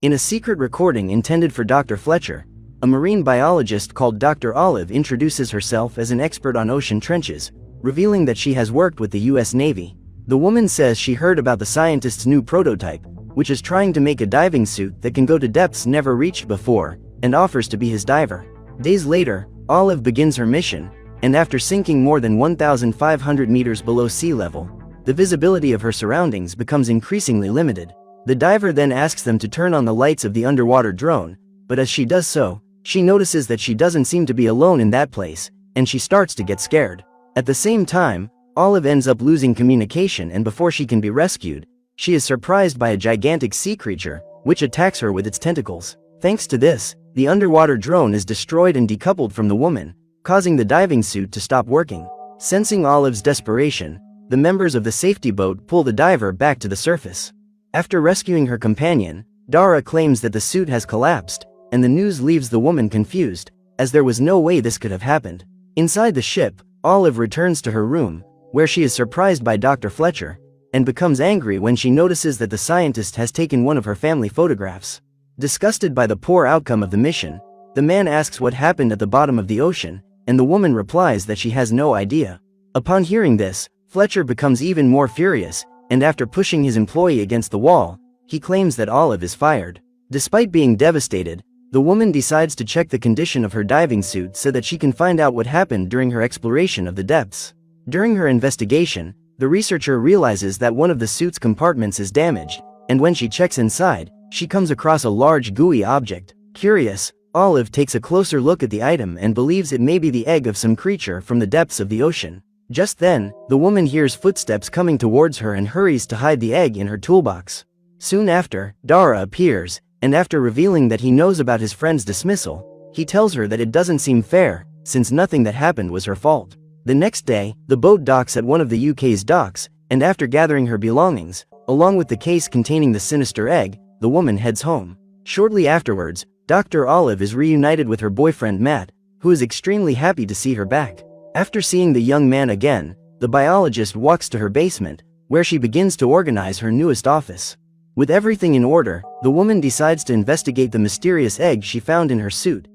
In a secret recording intended for Dr. Fletcher, a marine biologist called Dr. Olive introduces herself as an expert on ocean trenches, revealing that she has worked with the US Navy. The woman says she heard about the scientist's new prototype, which is trying to make a diving suit that can go to depths never reached before, and offers to be his diver. Days later, Olive begins her mission, and after sinking more than 1,500 meters below sea level, the visibility of her surroundings becomes increasingly limited. The diver then asks them to turn on the lights of the underwater drone, but as she does so, she notices that she doesn't seem to be alone in that place, and she starts to get scared. At the same time, Olive ends up losing communication, and before she can be rescued, she is surprised by a gigantic sea creature, which attacks her with its tentacles. Thanks to this, the underwater drone is destroyed and decoupled from the woman, causing the diving suit to stop working. Sensing Olive's desperation, the members of the safety boat pull the diver back to the surface. After rescuing her companion, Dara claims that the suit has collapsed, and the news leaves the woman confused, as there was no way this could have happened. Inside the ship, Olive returns to her room, where she is surprised by Dr. Fletcher, and becomes angry when she notices that the scientist has taken one of her family photographs. Disgusted by the poor outcome of the mission, the man asks what happened at the bottom of the ocean, and the woman replies that she has no idea. Upon hearing this, Fletcher becomes even more furious, and after pushing his employee against the wall, he claims that Olive is fired. Despite being devastated, the woman decides to check the condition of her diving suit so that she can find out what happened during her exploration of the depths. During her investigation, the researcher realizes that one of the suit's compartments is damaged, and when she checks inside, she comes across a large gooey object. Curious, Olive takes a closer look at the item and believes it may be the egg of some creature from the depths of the ocean. Just then, the woman hears footsteps coming towards her and hurries to hide the egg in her toolbox. Soon after, Dara appears, and after revealing that he knows about his friend's dismissal, he tells her that it doesn't seem fair, since nothing that happened was her fault. The next day, the boat docks at one of the UK's docks, and after gathering her belongings, along with the case containing the sinister egg, the woman heads home. Shortly afterwards, Dr. Olive is reunited with her boyfriend Matt, who is extremely happy to see her back. After seeing the young man again, the biologist walks to her basement, where she begins to organize her newest office. With everything in order, the woman decides to investigate the mysterious egg she found in her suit.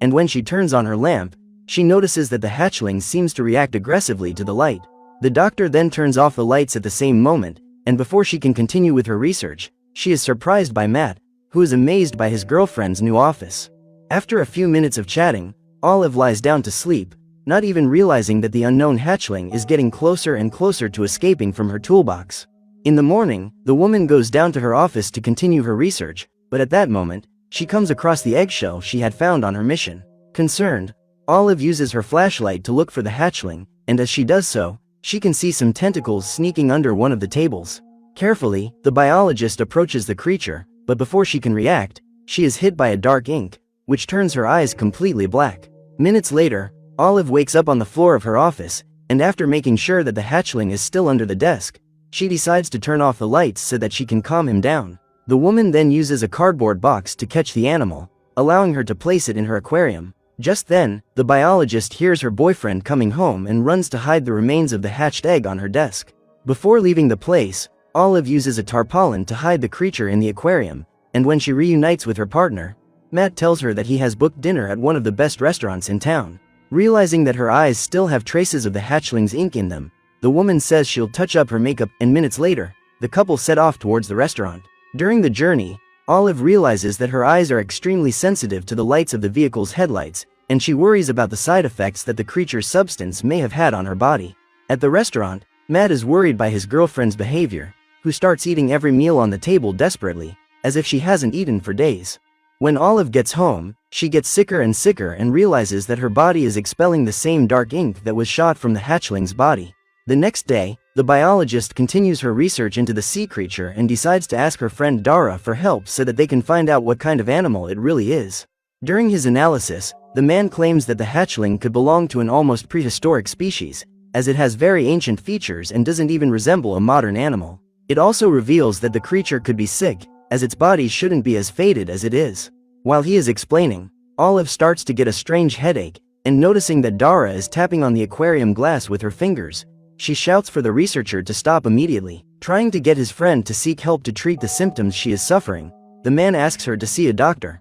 And when she turns on her lamp, she notices that the hatchling seems to react aggressively to the light. The doctor then turns off the lights at the same moment, and before she can continue with her research, she is surprised by Matt, who is amazed by his girlfriend's new office. After a few minutes of chatting, Olive lies down to sleep, not even realizing that the unknown hatchling is getting closer and closer to escaping from her toolbox. In the morning, the woman goes down to her office to continue her research, but at that moment, she comes across the eggshell she had found on her mission. Concerned, Olive uses her flashlight to look for the hatchling, and as she does so, she can see some tentacles sneaking under one of the tables. Carefully, the biologist approaches the creature, but before she can react, she is hit by a dark ink, which turns her eyes completely black. Minutes later, Olive wakes up on the floor of her office, and after making sure that the hatchling is still under the desk, she decides to turn off the lights so that she can calm him down. The woman then uses a cardboard box to catch the animal, allowing her to place it in her aquarium. Just then, the biologist hears her boyfriend coming home and runs to hide the remains of the hatched egg on her desk. Before leaving the place, Olive uses a tarpaulin to hide the creature in the aquarium, and when she reunites with her partner, Matt tells her that he has booked dinner at one of the best restaurants in town. Realizing that her eyes still have traces of the hatchling's ink in them, the woman says she'll touch up her makeup, and minutes later, the couple set off towards the restaurant. During the journey, Olive realizes that her eyes are extremely sensitive to the lights of the vehicle's headlights, and she worries about the side effects that the creature's substance may have had on her body. At the restaurant, Matt is worried by his girlfriend's behavior, who starts eating every meal on the table desperately, as if she hasn't eaten for days. When Olive gets home, she gets sicker and sicker and realizes that her body is expelling the same dark ink that was shot from the hatchling's body. The next day, the biologist continues her research into the sea creature and decides to ask her friend Dara for help so that they can find out what kind of animal it really is. During his analysis, the man claims that the hatchling could belong to an almost prehistoric species, as it has very ancient features and doesn't even resemble a modern animal. It also reveals that the creature could be sick, as its body shouldn't be as faded as it is. While he is explaining, Olive starts to get a strange headache, and noticing that Dara is tapping on the aquarium glass with her fingers, she shouts for the researcher to stop immediately. Trying to get his friend to seek help to treat the symptoms she is suffering, the man asks her to see a doctor.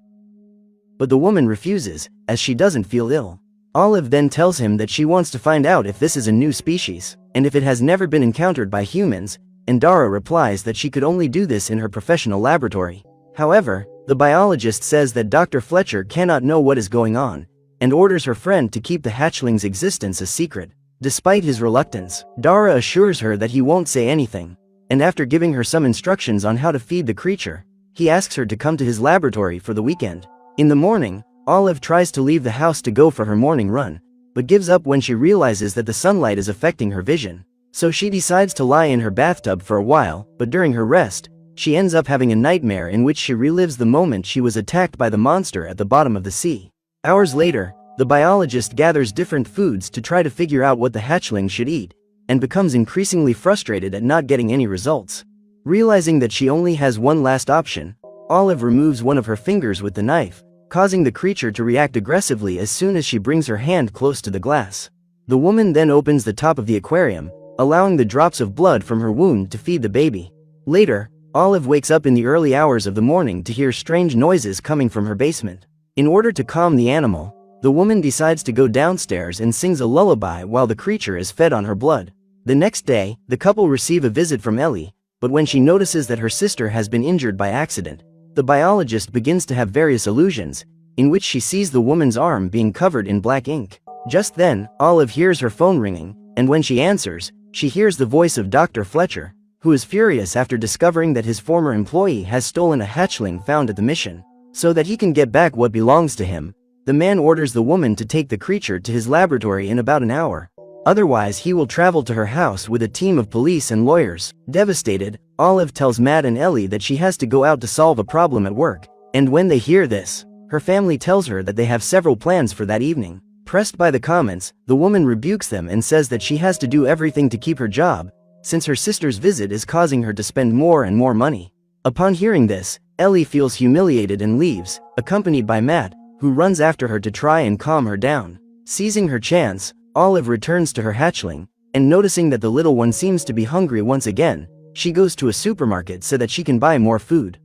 But the woman refuses, as she doesn't feel ill. Olive then tells him that she wants to find out if this is a new species, and if it has never been encountered by humans, and Dara replies that she could only do this in her professional laboratory. However, the biologist says that Dr. Fletcher cannot know what is going on, and orders her friend to keep the hatchling's existence a secret. Despite his reluctance, Dara assures her that he won't say anything, and after giving her some instructions on how to feed the creature, he asks her to come to his laboratory for the weekend. In the morning, Olive tries to leave the house to go for her morning run, but gives up when she realizes that the sunlight is affecting her vision. So she decides to lie in her bathtub for a while, but during her rest, she ends up having a nightmare in which she relives the moment she was attacked by the monster at the bottom of the sea. Hours later, the biologist gathers different foods to try to figure out what the hatchling should eat, and becomes increasingly frustrated at not getting any results. Realizing that she only has one last option, Olive removes one of her fingers with the knife, causing the creature to react aggressively as soon as she brings her hand close to the glass. The woman then opens the top of the aquarium, allowing the drops of blood from her wound to feed the baby. Later, Olive wakes up in the early hours of the morning to hear strange noises coming from her basement. In order to calm the animal, the woman decides to go downstairs and sings a lullaby while the creature is fed on her blood. The next day, the couple receive a visit from Ellie, but when she notices that her sister has been injured by accident, the biologist begins to have various illusions, in which she sees the woman's arm being covered in black ink. Just then, Olive hears her phone ringing, and when she answers, she hears the voice of Dr. Fletcher, who is furious after discovering that his former employee has stolen a hatchling found at the mission. So that he can get back what belongs to him, the man orders the woman to take the creature to his laboratory in about an hour. Otherwise, he will travel to her house with a team of police and lawyers. Devastated, Olive tells Matt and Ellie that she has to go out to solve a problem at work, and when they hear this, her family tells her that they have several plans for that evening. Pressed by the comments, the woman rebukes them and says that she has to do everything to keep her job, since her sister's visit is causing her to spend more and more money. Upon hearing this, Ellie feels humiliated and leaves, accompanied by Matt, who runs after her to try and calm her down. Seizing her chance, Olive returns to her hatchling, and noticing that the little one seems to be hungry once again, she goes to a supermarket so that she can buy more food.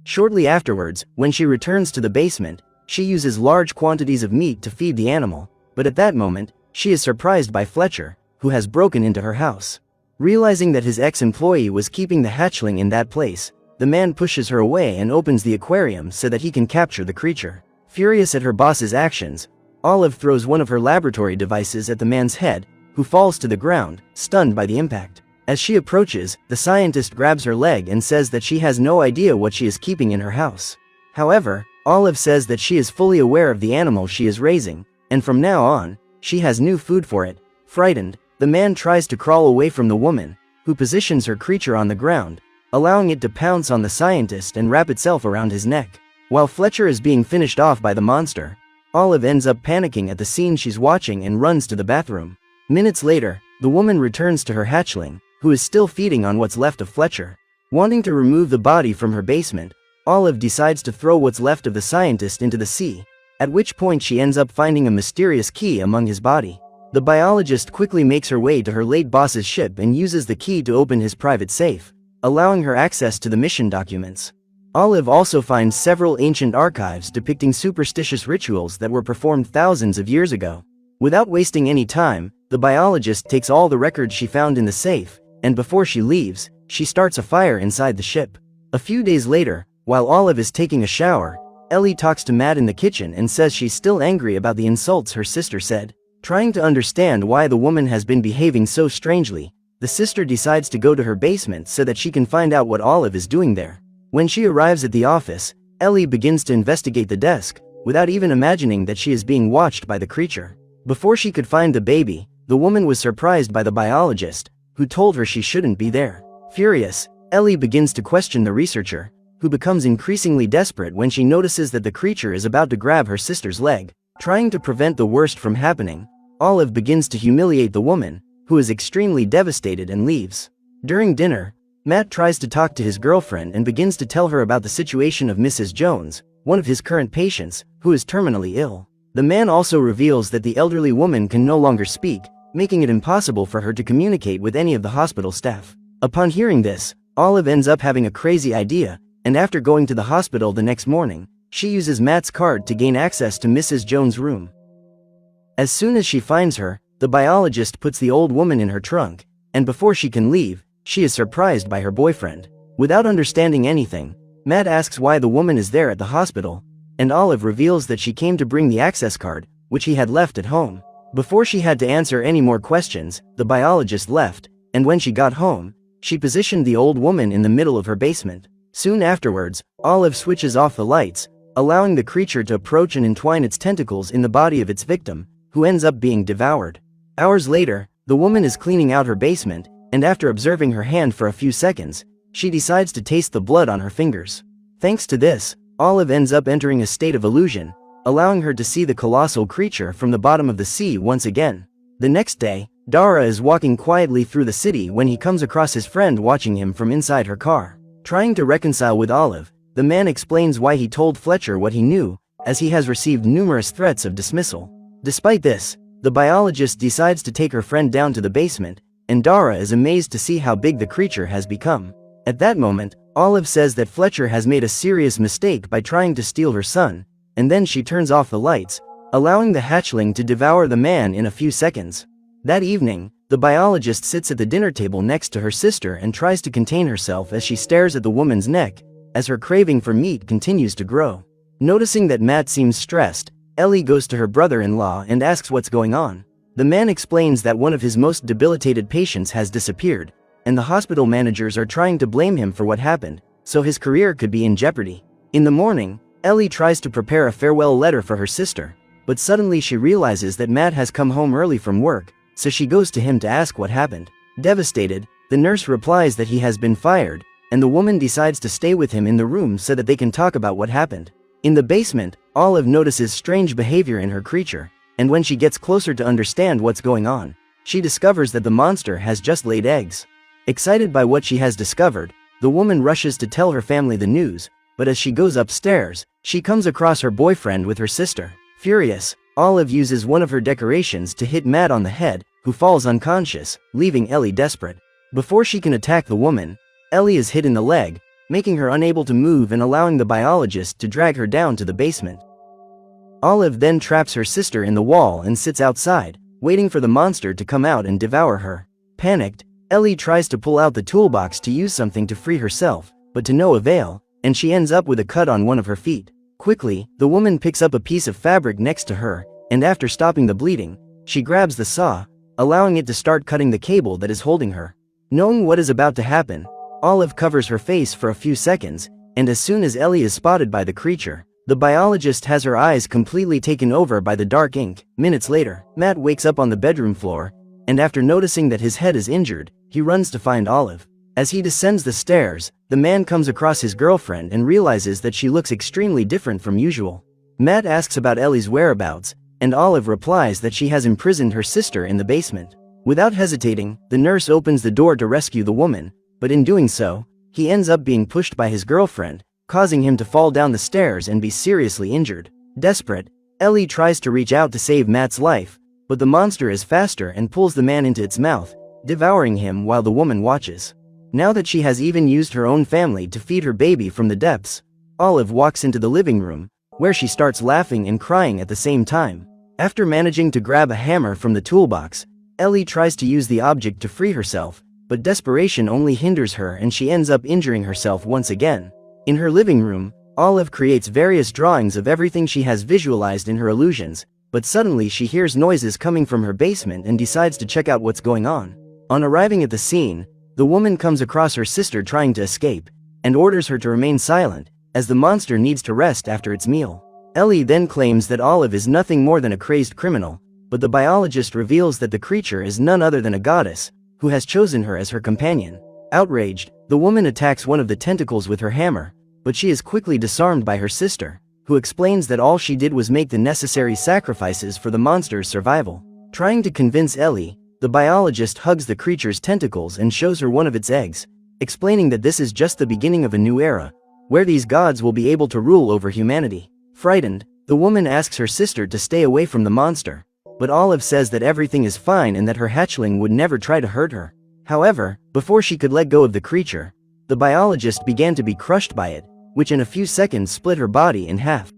Shortly afterwards, when she returns to the basement, she uses large quantities of meat to feed the animal, but at that moment, she is surprised by Fletcher, who has broken into her house. Realizing that his ex-employee was keeping the hatchling in that place, the man pushes her away and opens the aquarium so that he can capture the creature. Furious at her boss's actions, Olive throws one of her laboratory devices at the man's head, who falls to the ground, stunned by the impact. As she approaches, the scientist grabs her leg and says that she has no idea what she is keeping in her house. However, Olive says that she is fully aware of the animal she is raising, and from now on, she has new food for it. Frightened, the man tries to crawl away from the woman, who positions her creature on the ground, allowing it to pounce on the scientist and wrap itself around his neck. While Fletcher is being finished off by the monster, Olive ends up panicking at the scene she's watching and runs to the bathroom. Minutes later, the woman returns to her hatchling, who is still feeding on what's left of Fletcher. Wanting to remove the body from her basement, Olive decides to throw what's left of the scientist into the sea, at which point she ends up finding a mysterious key among his body. The biologist quickly makes her way to her late boss's ship and uses the key to open his private safe, allowing her access to the mission documents. Olive also finds several ancient archives depicting superstitious rituals that were performed thousands of years ago. Without wasting any time, the biologist takes all the records she found in the safe, and before she leaves, she starts a fire inside the ship. A few days later, while Olive is taking a shower, Ellie talks to Matt in the kitchen and says she's still angry about the insults her sister said. Trying to understand why the woman has been behaving so strangely, the sister decides to go to her basement so that she can find out what Olive is doing there. When she arrives at the office, Ellie begins to investigate the desk, without even imagining that she is being watched by the creature. Before she could find the baby, the woman was surprised by the biologist, who told her she shouldn't be there. Furious, Ellie begins to question the researcher, who becomes increasingly desperate when she notices that the creature is about to grab her sister's leg. Trying to prevent the worst from happening, Olive begins to humiliate the woman, who is extremely devastated and leaves. During dinner, Matt tries to talk to his girlfriend and begins to tell her about the situation of Mrs. Jones, one of his current patients, who is terminally ill. The man also reveals that the elderly woman can no longer speak, making it impossible for her to communicate with any of the hospital staff. Upon hearing this, Olive ends up having a crazy idea, and after going to the hospital the next morning, she uses Matt's card to gain access to Mrs. Jones' room. As soon as she finds her, the biologist puts the old woman in her trunk, and before she can leave, she is surprised by her boyfriend. Without understanding anything, Matt asks why the woman is there at the hospital, and Olive reveals that she came to bring the access card, which he had left at home. Before she had to answer any more questions, the biologist left, and when she got home, she positioned the old woman in the middle of her basement. Soon afterwards, Olive switches off the lights, allowing the creature to approach and entwine its tentacles in the body of its victim, who ends up being devoured. Hours later, the woman is cleaning out her basement, and after observing her hand for a few seconds, she decides to taste the blood on her fingers. Thanks to this, Olive ends up entering a state of illusion, allowing her to see the colossal creature from the bottom of the sea once again. The next day, Dara is walking quietly through the city when he comes across his friend watching him from inside her car. Trying to reconcile with Olive, the man explains why he told Fletcher what he knew, as he has received numerous threats of dismissal. Despite this, the biologist decides to take her friend down to the basement, and Dara is amazed to see how big the creature has become. At that moment, Olive says that Fletcher has made a serious mistake by trying to steal her son, and then she turns off the lights, allowing the hatchling to devour the man in a few seconds. That evening, the biologist sits at the dinner table next to her sister and tries to contain herself as she stares at the woman's neck, as her craving for meat continues to grow. Noticing that Matt seems stressed, Ellie goes to her brother-in-law and asks what's going on. The man explains that one of his most debilitated patients has disappeared, and the hospital managers are trying to blame him for what happened, so his career could be in jeopardy. In the morning, Ellie tries to prepare a farewell letter for her sister, but suddenly she realizes that Matt has come home early from work, so she goes to him to ask what happened. Devastated, the nurse replies that he has been fired, and the woman decides to stay with him in the room so that they can talk about what happened. In the basement, Olive notices strange behavior in her creature, and when she gets closer to understand what's going on, she discovers that the monster has just laid eggs. Excited by what she has discovered, the woman rushes to tell her family the news, but as she goes upstairs, she comes across her boyfriend with her sister. Furious, Olive uses one of her decorations to hit Matt on the head, who falls unconscious, leaving Ellie desperate. Before she can attack the woman, Ellie is hit in the leg, making her unable to move and allowing the biologist to drag her down to the basement. Olive then traps her sister in the wall and sits outside, waiting for the monster to come out and devour her. Panicked, Ellie tries to pull out the toolbox to use something to free herself, but to no avail, and she ends up with a cut on one of her feet. Quickly, the woman picks up a piece of fabric next to her, and after stopping the bleeding, she grabs the saw, allowing it to start cutting the cable that is holding her. Knowing what is about to happen, Olive covers her face for a few seconds, and as soon as Ellie is spotted by the creature, the biologist has her eyes completely taken over by the dark ink. Minutes later, Matt wakes up on the bedroom floor, and after noticing that his head is injured, he runs to find Olive. As he descends the stairs, the man comes across his girlfriend and realizes that she looks extremely different from usual. Matt asks about Ellie's whereabouts, and Olive replies that she has imprisoned her sister in the basement. Without hesitating, the nurse opens the door to rescue the woman, but in doing so, he ends up being pushed by his girlfriend, causing him to fall down the stairs and be seriously injured. Desperate, Ellie tries to reach out to save Matt's life, but the monster is faster and pulls the man into its mouth, devouring him while the woman watches. Now that she has even used her own family to feed her baby from the depths, Olive walks into the living room, where she starts laughing and crying at the same time. After managing to grab a hammer from the toolbox, Ellie tries to use the object to free herself, but desperation only hinders her and she ends up injuring herself once again. In her living room, Olive creates various drawings of everything she has visualized in her illusions, but suddenly she hears noises coming from her basement and decides to check out what's going on. On arriving at the scene, the woman comes across her sister trying to escape, and orders her to remain silent, as the monster needs to rest after its meal. Ellie then claims that Olive is nothing more than a crazed criminal, but the biologist reveals that the creature is none other than a goddess, who has chosen her as her companion. Outraged, the woman attacks one of the tentacles with her hammer, but she is quickly disarmed by her sister, who explains that all she did was make the necessary sacrifices for the monster's survival. Trying to convince Ellie, the biologist hugs the creature's tentacles and shows her one of its eggs, explaining that this is just the beginning of a new era, where these gods will be able to rule over humanity. Frightened, the woman asks her sister to stay away from the monster, but Olive says that everything is fine and that her hatchling would never try to hurt her. However, before she could let go of the creature, the biologist began to be crushed by it, which in a few seconds split her body in half.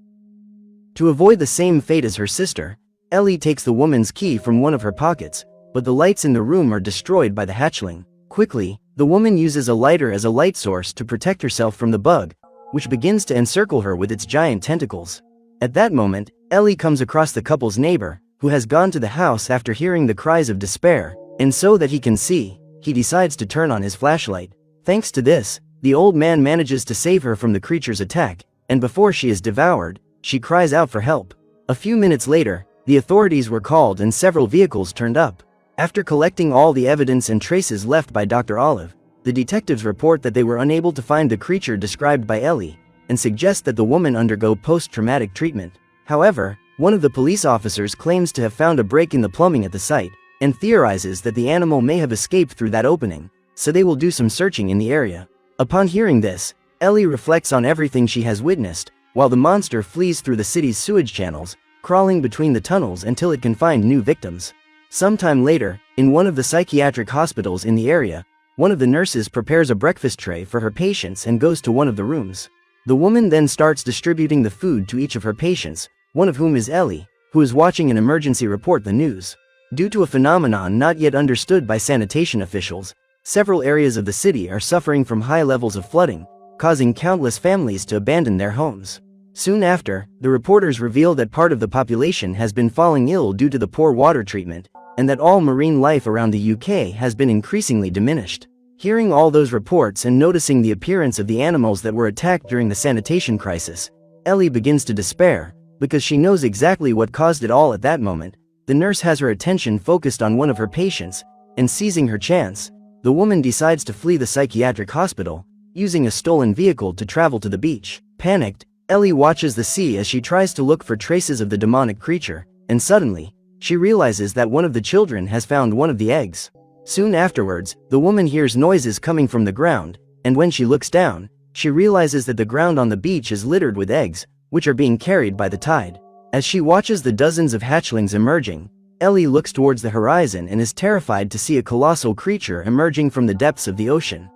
To avoid the same fate as her sister, Ellie takes the woman's key from one of her pockets, but the lights in the room are destroyed by the hatchling. Quickly, the woman uses a lighter as a light source to protect herself from the bug, which begins to encircle her with its giant tentacles. At that moment, Ellie comes across the couple's neighbor, who has gone to the house after hearing the cries of despair, and so that he can see, he decides to turn on his flashlight. Thanks to this, the old man manages to save her from the creature's attack, and before she is devoured, she cries out for help. A few minutes later, the authorities were called and several vehicles turned up. After collecting all the evidence and traces left by Dr. Olive, the detectives report that they were unable to find the creature described by Ellie, and suggest that the woman undergo post-traumatic treatment. However, one of the police officers claims to have found a break in the plumbing at the site, and theorizes that the animal may have escaped through that opening, so they will do some searching in the area. Upon hearing this, Ellie reflects on everything she has witnessed, while the monster flees through the city's sewage channels, crawling between the tunnels until it can find new victims. Sometime later, in one of the psychiatric hospitals in the area, one of the nurses prepares a breakfast tray for her patients and goes to one of the rooms. The woman then starts distributing the food to each of her patients, one of whom is Ellie, who is watching an emergency report the news. Due to a phenomenon not yet understood by sanitation officials, several areas of the city are suffering from high levels of flooding, causing countless families to abandon their homes. Soon after, the reporters reveal that part of the population has been falling ill due to the poor water treatment, and that all marine life around the UK has been increasingly diminished. Hearing all those reports and noticing the appearance of the animals that were attacked during the sanitation crisis, Ellie begins to despair, because she knows exactly what caused it all at that moment. The nurse has her attention focused on one of her patients, and seizing her chance, the woman decides to flee the psychiatric hospital, using a stolen vehicle to travel to the beach. Panicked, Ellie watches the sea as she tries to look for traces of the demonic creature, and suddenly, she realizes that one of the children has found one of the eggs. Soon afterwards, the woman hears noises coming from the ground, and when she looks down, she realizes that the ground on the beach is littered with eggs, which are being carried by the tide. As she watches the dozens of hatchlings emerging, Ellie looks towards the horizon and is terrified to see a colossal creature emerging from the depths of the ocean.